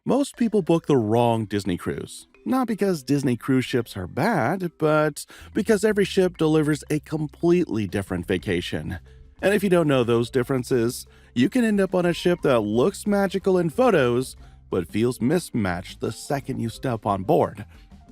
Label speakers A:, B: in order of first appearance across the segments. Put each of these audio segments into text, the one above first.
A: Most people book the wrong Disney cruise. Not because Disney cruise ships are bad, but because every ship delivers a completely different vacation. And if you don't know those differences, you can end up on a ship that looks magical in photos, but feels mismatched the second you step on board.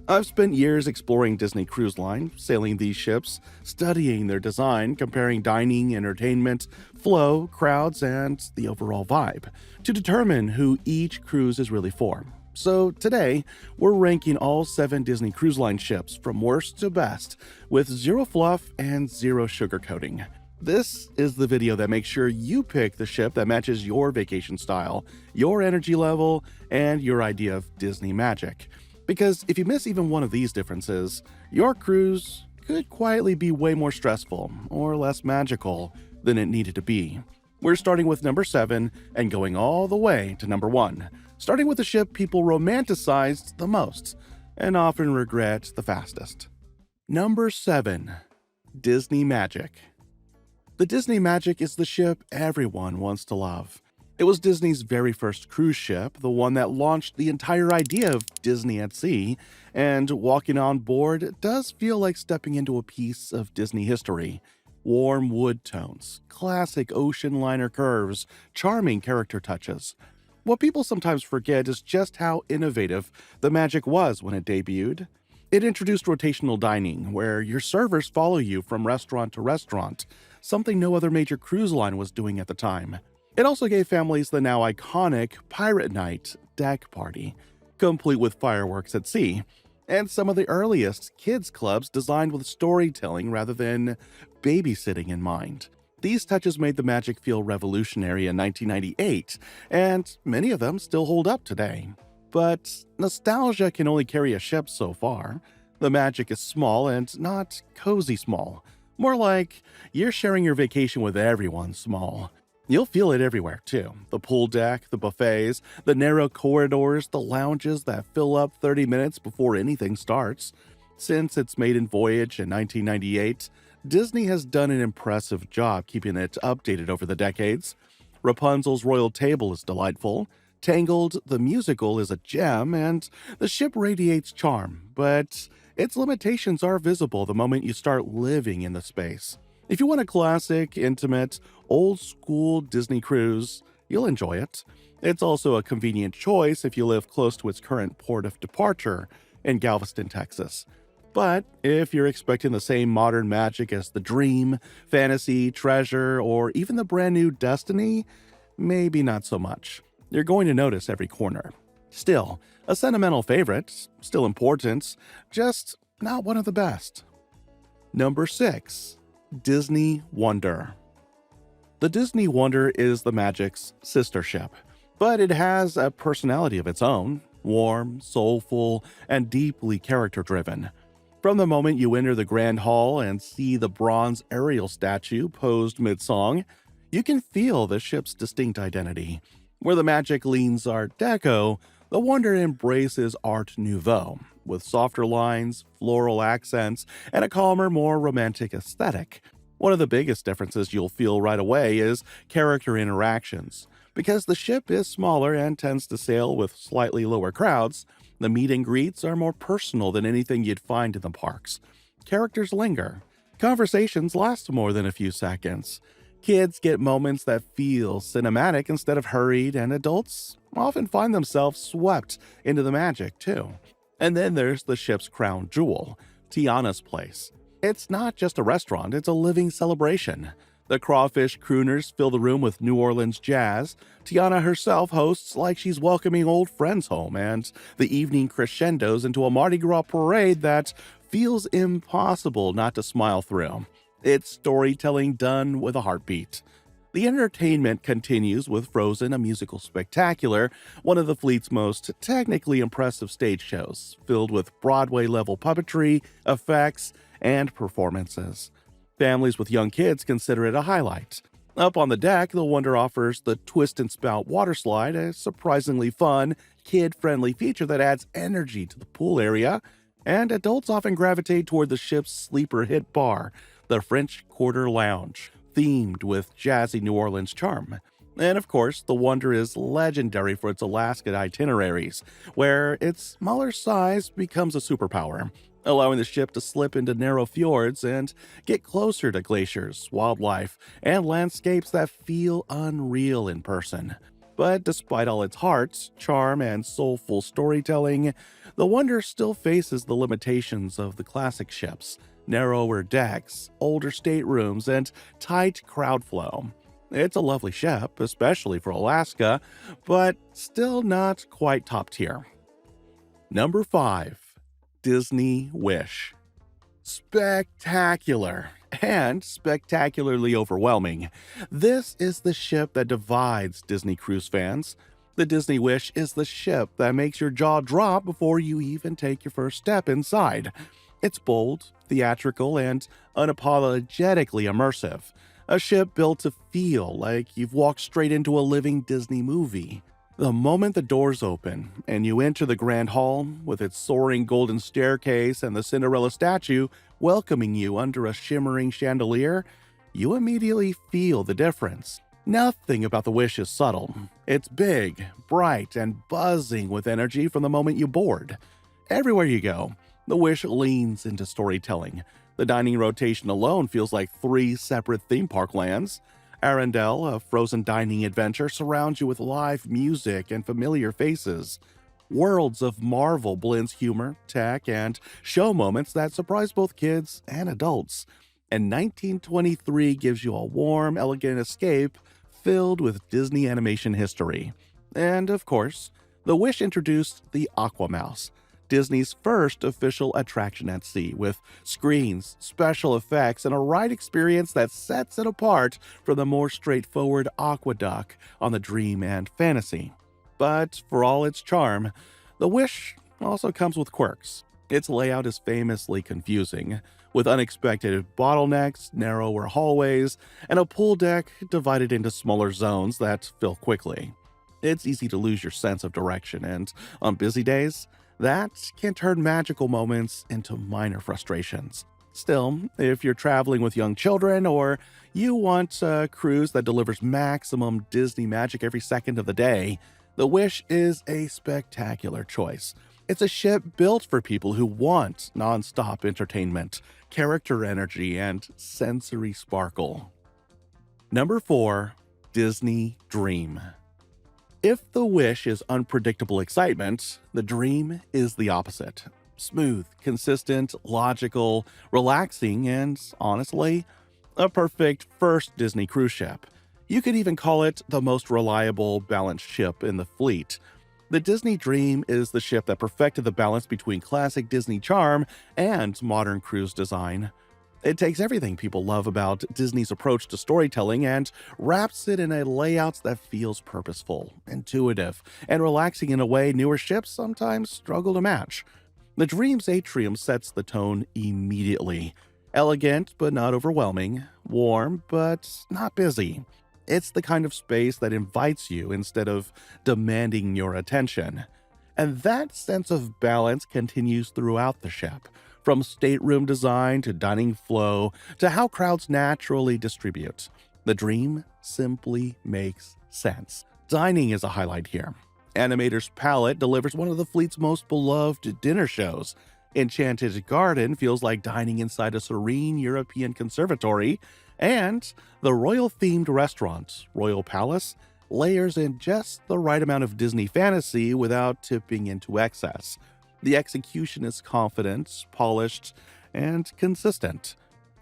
A: I've spent years exploring Disney Cruise Line, sailing these ships, studying their design, comparing dining, entertainment, flow, crowds, and the overall vibe, to determine who each cruise is really for. So today, we're ranking all 7 Disney Cruise Line ships from worst to best, with zero fluff and zero sugarcoating. This is the video that makes sure you pick the ship that matches your vacation style, your energy level, and your idea of Disney magic. Because if you miss even one of these differences, your cruise could quietly be way more stressful or less magical than it needed to be. We're starting with number 7 and going all the way to number 1, starting with the ship people romanticized the most and often regret the fastest. Number 7. Disney Magic. The Disney Magic is the ship everyone wants to love. It was Disney's very first cruise ship, the one that launched the entire idea of Disney at sea, and walking on board does feel like stepping into a piece of Disney history. Warm wood tones, classic ocean liner curves, charming character touches. What people sometimes forget is just how innovative the Magic was when it debuted. It introduced rotational dining, where your servers follow you from restaurant to restaurant, something no other major cruise line was doing at the time. It also gave families the now iconic Pirate Night deck party, complete with fireworks at sea, and some of the earliest kids' clubs designed with storytelling rather than babysitting in mind. These touches made the Magic feel revolutionary in 1998, and many of them still hold up today. But nostalgia can only carry a ship so far. The Magic is small and not cozy small. More like you're sharing your vacation with everyone small. You'll feel it everywhere, too. The pool deck, the buffets, the narrow corridors, the lounges that fill up 30 minutes before anything starts. Since its maiden voyage in 1998, Disney has done an impressive job keeping it updated over the decades. Rapunzel's royal table is delightful. Tangled, the musical, is a gem, and the ship radiates charm, but its limitations are visible the moment you start living in the space. If you want a classic, intimate, old-school Disney cruise, you'll enjoy it. It's also a convenient choice if you live close to its current port of departure in Galveston, Texas. But if you're expecting the same modern magic as the Dream, Fantasy, Treasure, or even the brand new Destiny, maybe not so much. You're going to notice every corner. Still, a sentimental favorite, still important, just not one of the best. Number 6. Disney Wonder. The Disney Wonder is the Magic's sister ship, but it has a personality of its own, warm, soulful, and deeply character-driven. From the moment you enter the Grand Hall and see the bronze Ariel statue posed mid-song, you can feel the ship's distinct identity. Where the Magic leans Art Deco, the Wonder embraces Art Nouveau, with softer lines, floral accents, and a calmer, more romantic aesthetic. One of the biggest differences you'll feel right away is character interactions. Because the ship is smaller and tends to sail with slightly lower crowds, the meet and greets are more personal than anything you'd find in the parks. Characters linger. Conversations last more than a few seconds. Kids get moments that feel cinematic instead of hurried, and adults often find themselves swept into the Magic, too. And then there's the ship's crown jewel, Tiana's Place. It's not just a restaurant, it's a living celebration. The crawfish crooners fill the room with New Orleans jazz. Tiana herself hosts like she's welcoming old friends home, and the evening crescendos into a Mardi Gras parade that feels impossible not to smile through. It's storytelling done with a heartbeat. The entertainment continues with Frozen, a musical spectacular, one of the fleet's most technically impressive stage shows, filled with Broadway-level puppetry, effects, and performances. Families with young kids consider it a highlight. Up on the deck, the Wonder offers the Twist and Spout water slide, a surprisingly fun, kid-friendly feature that adds energy to the pool area, and adults often gravitate toward the ship's sleeper hit bar, the French Quarter Lounge, themed with jazzy New Orleans charm. And of course, the Wonder is legendary for its Alaska itineraries, where its smaller size becomes a superpower, allowing the ship to slip into narrow fjords and get closer to glaciers, wildlife, and landscapes that feel unreal in person. But despite all its heart, charm, and soulful storytelling, the Wonder still faces the limitations of the classic ships: narrower decks, older staterooms, and tight crowd flow. It's a lovely ship, especially for Alaska, but still not quite top tier. Number 5. Disney Wish. Spectacular and spectacularly overwhelming. This is the ship that divides Disney Cruise fans. The Disney Wish is the ship that makes your jaw drop before you even take your first step inside. It's bold, theatrical, and unapologetically immersive. A ship built to feel like you've walked straight into a living Disney movie. The moment the doors open and you enter the Grand Hall with its soaring golden staircase and the Cinderella statue welcoming you under a shimmering chandelier, you immediately feel the difference. Nothing about the Wish is subtle. It's big, bright, and buzzing with energy from the moment you board. Everywhere you go, the Wish leans into storytelling. The dining rotation alone feels like 3 separate theme park lands. Arendelle, a frozen dining adventure, surrounds you with live music and familiar faces. Worlds of Marvel blends humor, tech, and show moments that surprise both kids and adults. And 1923 gives you a warm, elegant escape filled with Disney animation history. And of course, the Wish introduced the Aqua Mouse, Disney's first official attraction at sea, with screens, special effects, and a ride experience that sets it apart from the more straightforward Aqueduct on the Dream and Fantasy. But for all its charm, the Wish also comes with quirks. Its layout is famously confusing, with unexpected bottlenecks, narrower hallways, and a pool deck divided into smaller zones that fill quickly. It's easy to lose your sense of direction, and on busy days, that can turn magical moments into minor frustrations. Still, if you're traveling with young children or you want a cruise that delivers maximum Disney magic every second of the day, the Wish is a spectacular choice. It's a ship built for people who want non-stop entertainment, character energy, and sensory sparkle. Number 4. Disney Dream. If the Wish is unpredictable excitement, the Dream is the opposite. Smooth, consistent, logical, relaxing, and, honestly, a perfect first Disney cruise ship. You could even call it the most reliable, balanced ship in the fleet. The Disney Dream is the ship that perfected the balance between classic Disney charm and modern cruise design. It takes everything people love about Disney's approach to storytelling and wraps it in a layout that feels purposeful, intuitive, and relaxing in a way newer ships sometimes struggle to match. The Dream's atrium sets the tone immediately. Elegant but not overwhelming, warm but not busy. It's the kind of space that invites you instead of demanding your attention. And that sense of balance continues throughout the ship, from stateroom design to dining flow to how crowds naturally distribute. The Dream simply makes sense. Dining is a highlight here. Animator's Palette delivers one of the fleet's most beloved dinner shows. Enchanted Garden feels like dining inside a serene European conservatory, and the royal-themed restaurant, Royal Palace, layers in just the right amount of Disney fantasy without tipping into excess. The execution is confident, polished, and consistent.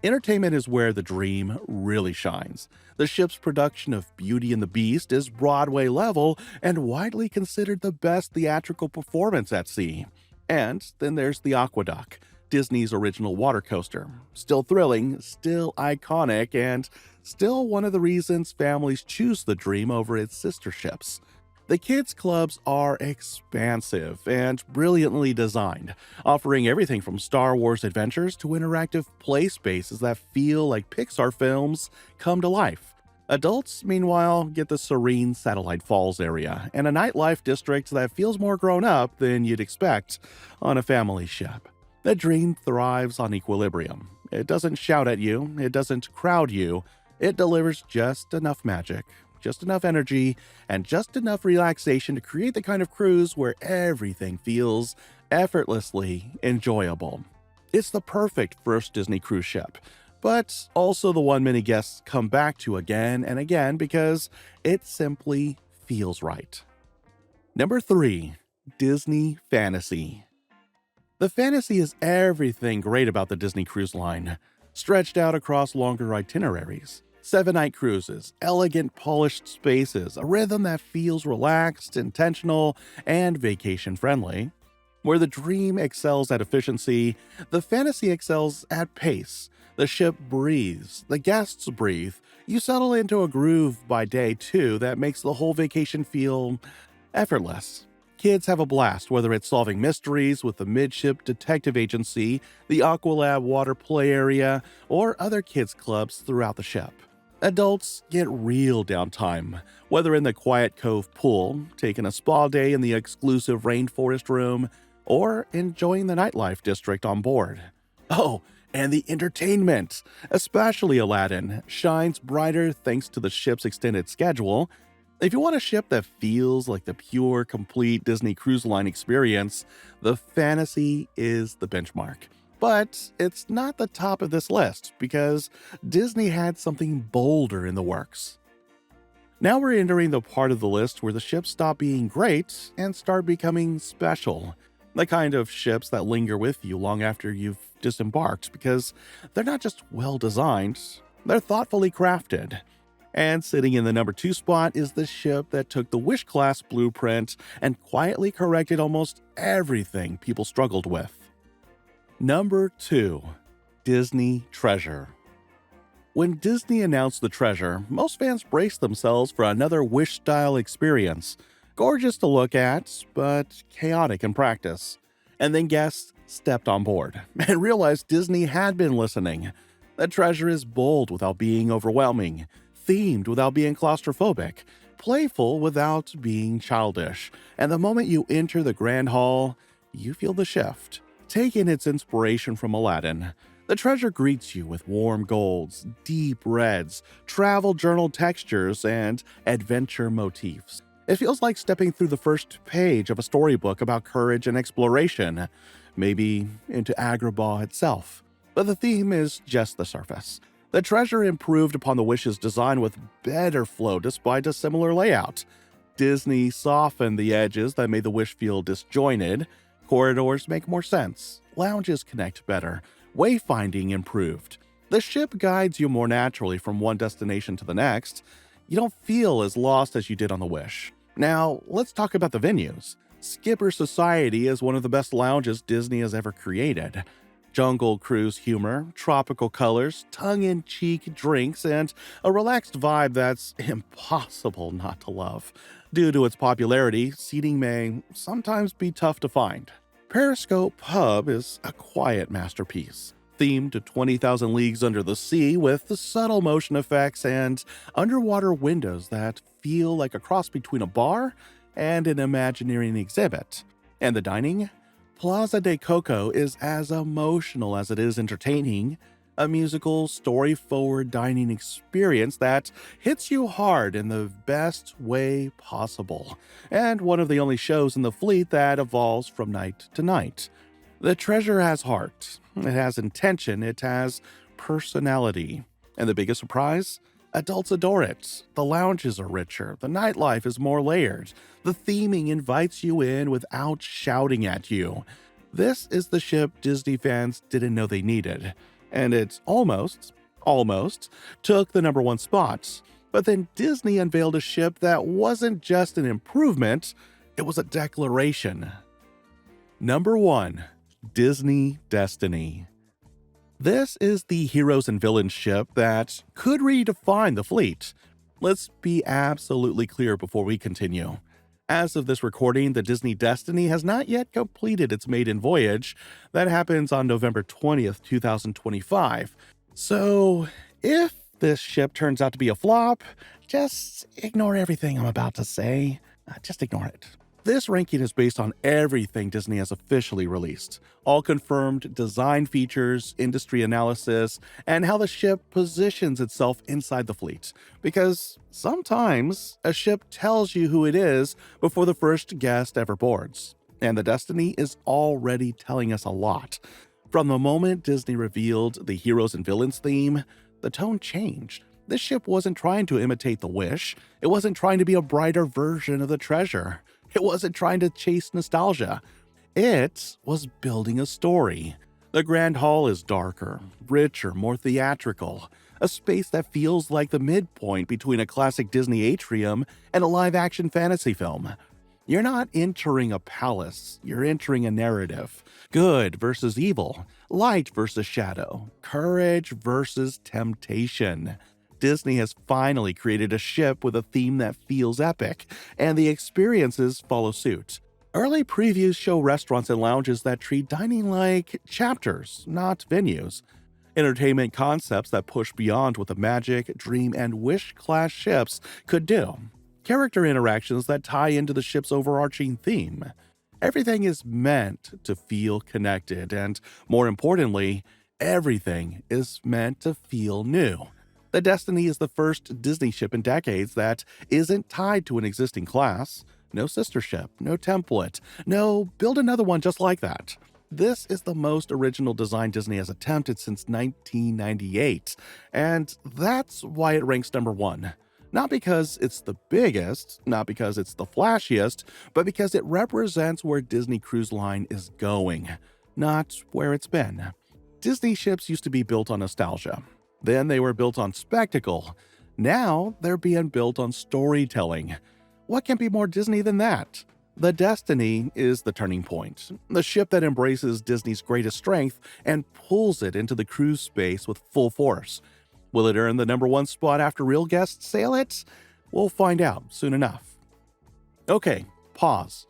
A: Entertainment is where the Dream really shines. The ship's production of Beauty and the Beast is Broadway level and widely considered the best theatrical performance at sea. And then there's the Aqueduct, Disney's original water coaster. Still thrilling, still iconic, and still one of the reasons families choose the Dream over its sister ships. The kids' clubs are expansive and brilliantly designed, offering everything from Star Wars adventures to interactive play spaces that feel like Pixar films come to life. Adults, meanwhile, get the serene Satellite Falls area and a nightlife district that feels more grown up than you'd expect on a family ship. The Dream thrives on equilibrium. It doesn't shout at you, it doesn't crowd you, it delivers just enough magic just enough energy, and just enough relaxation to create the kind of cruise where everything feels effortlessly enjoyable. It's the perfect first Disney cruise ship, but also the one many guests come back to again and again because it simply feels right. Number 3. Disney Fantasy. The Fantasy is everything great about the Disney Cruise Line, stretched out across longer itineraries. 7-night cruises, elegant polished spaces, a rhythm that feels relaxed, intentional, and vacation-friendly. Where the Dream excels at efficiency, the Fantasy excels at pace. The ship breathes, the guests breathe. You settle into a groove by day 2 that makes the whole vacation feel effortless. Kids have a blast, whether it's solving mysteries with the Midship Detective Agency, the Aqualab water play area, or other kids' clubs throughout the ship. Adults get real downtime, whether in the Quiet Cove pool, taking a spa day in the exclusive rainforest room, or enjoying the nightlife district on board. Oh, and the entertainment, especially Aladdin, shines brighter thanks to the ship's extended schedule. If you want a ship that feels like the pure, complete Disney Cruise Line experience, the Fantasy is the benchmark. But it's not the top of this list because Disney had something bolder in the works. Now we're entering the part of the list where the ships stop being great and start becoming special. The kind of ships that linger with you long after you've disembarked because they're not just well designed, they're thoughtfully crafted. And sitting in the number 2 spot is the ship that took the Wish class blueprint and quietly corrected almost everything people struggled with. Number 2. Disney Treasure. When Disney announced the Treasure, most fans braced themselves for another Wish-style experience. Gorgeous to look at, but chaotic in practice. And then guests stepped on board and realized Disney had been listening. The Treasure is bold without being overwhelming, themed without being claustrophobic, playful without being childish. And the moment you enter the Grand Hall, you feel the shift. Taking its inspiration from Aladdin, the Treasure greets you with warm golds, deep reds, travel journal textures, and adventure motifs. It feels like stepping through the first page of a storybook about courage and exploration, maybe into Agrabah itself. But the theme is just the surface. The Treasure improved upon the Wish's design with better flow despite a similar layout. Disney softened the edges that made the Wish feel disjointed. Corridors make more sense. Lounges connect better. Wayfinding improved. The ship guides you more naturally from one destination to the next. You don't feel as lost as you did on the Wish. Now, let's talk about the venues. Skipper Society is one of the best lounges Disney has ever created. Jungle Cruise humor, tropical colors, tongue-in-cheek drinks, and a relaxed vibe that's impossible not to love. Due to its popularity, seating may sometimes be tough to find. Periscope Pub is a quiet masterpiece, themed to 20,000 Leagues Under the Sea with the subtle motion effects and underwater windows that feel like a cross between a bar and an Imagineering exhibit. And the dining? Plaza de Coco is as emotional as it is entertaining, a musical, story-forward dining experience that hits you hard in the best way possible, and one of the only shows in the fleet that evolves from night to night. The Treasure has heart, it has intention, it has personality. And the biggest surprise? Adults adore it. The lounges are richer, the nightlife is more layered, the theming invites you in without shouting at you. This is the ship Disney fans didn't know they needed, and it almost took the number 1 spot. But then Disney unveiled a ship that wasn't just an improvement, it was a declaration. Number 1. Disney Destiny. This is the heroes and villains ship that could redefine the fleet. Let's be absolutely clear before we continue. As of this recording, the Disney Destiny has not yet completed its maiden voyage. That happens on November 20th, 2025. So, if this ship turns out to be a flop, just ignore everything I'm about to say. Just ignore it. This ranking is based on everything Disney has officially released, all confirmed design features, industry analysis, and how the ship positions itself inside the fleet. Because sometimes a ship tells you who it is before the first guest ever boards. And the Destiny is already telling us a lot. From the moment Disney revealed the heroes and villains theme, the tone changed. This ship wasn't trying to imitate the Wish. It wasn't trying to be a brighter version of the Treasure. It wasn't trying to chase nostalgia. It was building a story. The Grand Hall is darker, richer, more theatrical. A space that feels like the midpoint between a classic Disney atrium and a live-action fantasy film. You're not entering a palace, you're entering a narrative. Good versus evil, light versus shadow, courage versus temptation. Disney has finally created a ship with a theme that feels epic, and the experiences follow suit. Early previews show restaurants and lounges that treat dining like chapters, not venues. Entertainment concepts that push beyond what the Magic, Dream, and Wish-class ships could do. Character interactions that tie into the ship's overarching theme. Everything is meant to feel connected, and more importantly, everything is meant to feel new. The Destiny is the first Disney ship in decades that isn't tied to an existing class. No sister ship, no template, no build another one just like that. This is the most original design Disney has attempted since 1998, and that's why it ranks number one. Not because it's the biggest, not because it's the flashiest, but because it represents where Disney Cruise Line is going, not where it's been. Disney ships used to be built on nostalgia. Then they were built on spectacle. Now they're being built on storytelling. What can be more Disney than that? The Destiny is the turning point, the ship that embraces Disney's greatest strength and pulls it into the cruise space with full force. Will it earn the number one spot after real guests sail it? We'll find out soon enough. Okay, pause.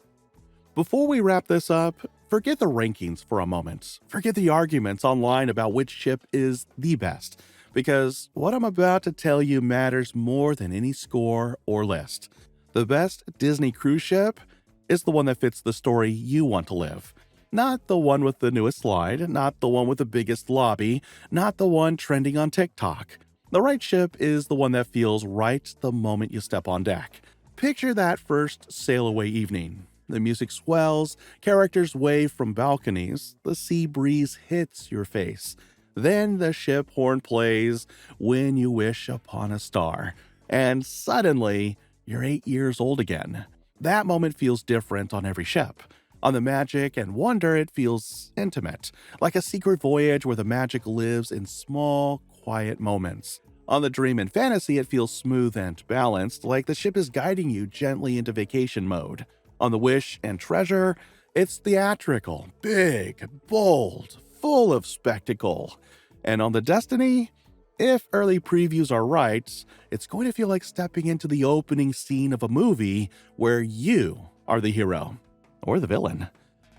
A: Before we wrap this up, forget the rankings for a moment. Forget the arguments online about which ship is the best, because what I'm about to tell you matters more than any score or list. The best Disney cruise ship is the one that fits the story you want to live. Not the one with the newest slide, not the one with the biggest lobby, not the one trending on TikTok. The right ship is the one that feels right the moment you step on deck. Picture that first sail-away evening. The music swells, characters wave from balconies, the sea breeze hits your face. Then the ship horn plays, when you wish upon a star. And suddenly, you're 8 years old again. That moment feels different on every ship. On the Magic and Wonder, it feels intimate, like a secret voyage where the magic lives in small, quiet moments. On the Dream and Fantasy, it feels smooth and balanced, like the ship is guiding you gently into vacation mode. On the Wish and Treasure, it's theatrical, big, bold, full of spectacle. And on the Destiny, if early previews are right, it's going to feel like stepping into the opening scene of a movie where you are the hero. Or the villain.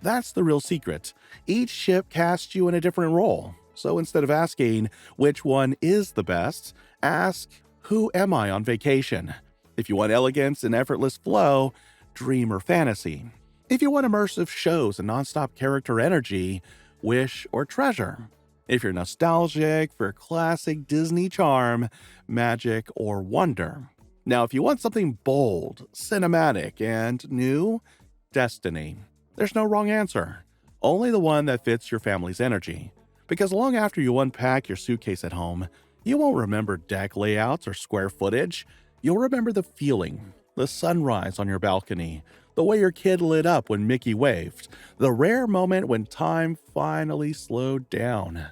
A: That's the real secret. Each ship casts you in a different role. So instead of asking which one is the best, ask who am I on vacation? If you want elegance and effortless flow, Dream or Fantasy. If you want immersive shows and nonstop character energy, Wish or Treasure. If you're nostalgic for classic Disney charm, Magic or Wonder. Now, if you want something bold, cinematic, and new, Destiny. There's no wrong answer, only the one that fits your family's energy. Because long after you unpack your suitcase at home, you won't remember deck layouts or square footage. You'll remember the feeling, the sunrise on your balcony, the way your kid lit up when Mickey waved, the rare moment when time finally slowed down.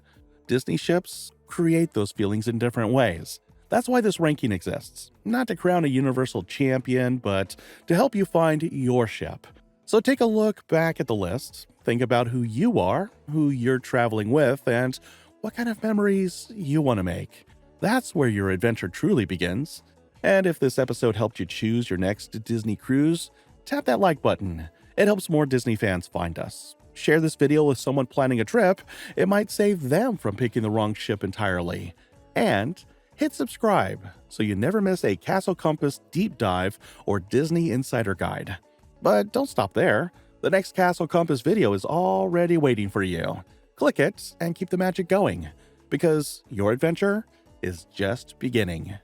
A: Disney ships create those feelings in different ways. That's why this ranking exists. Not to crown a universal champion, but to help you find your ship. So take a look back at the list, think about who you are, who you're traveling with, and what kind of memories you want to make. That's where your adventure truly begins. And if this episode helped you choose your next Disney cruise, tap that like button. It helps more Disney fans find us. Share this video with someone planning a trip. It might save them from picking the wrong ship entirely. And hit subscribe so you never miss a Castle Compass deep dive or Disney Insider Guide. But don't stop there. The next Castle Compass video is already waiting for you. Click it and keep the magic going, because your adventure is just beginning.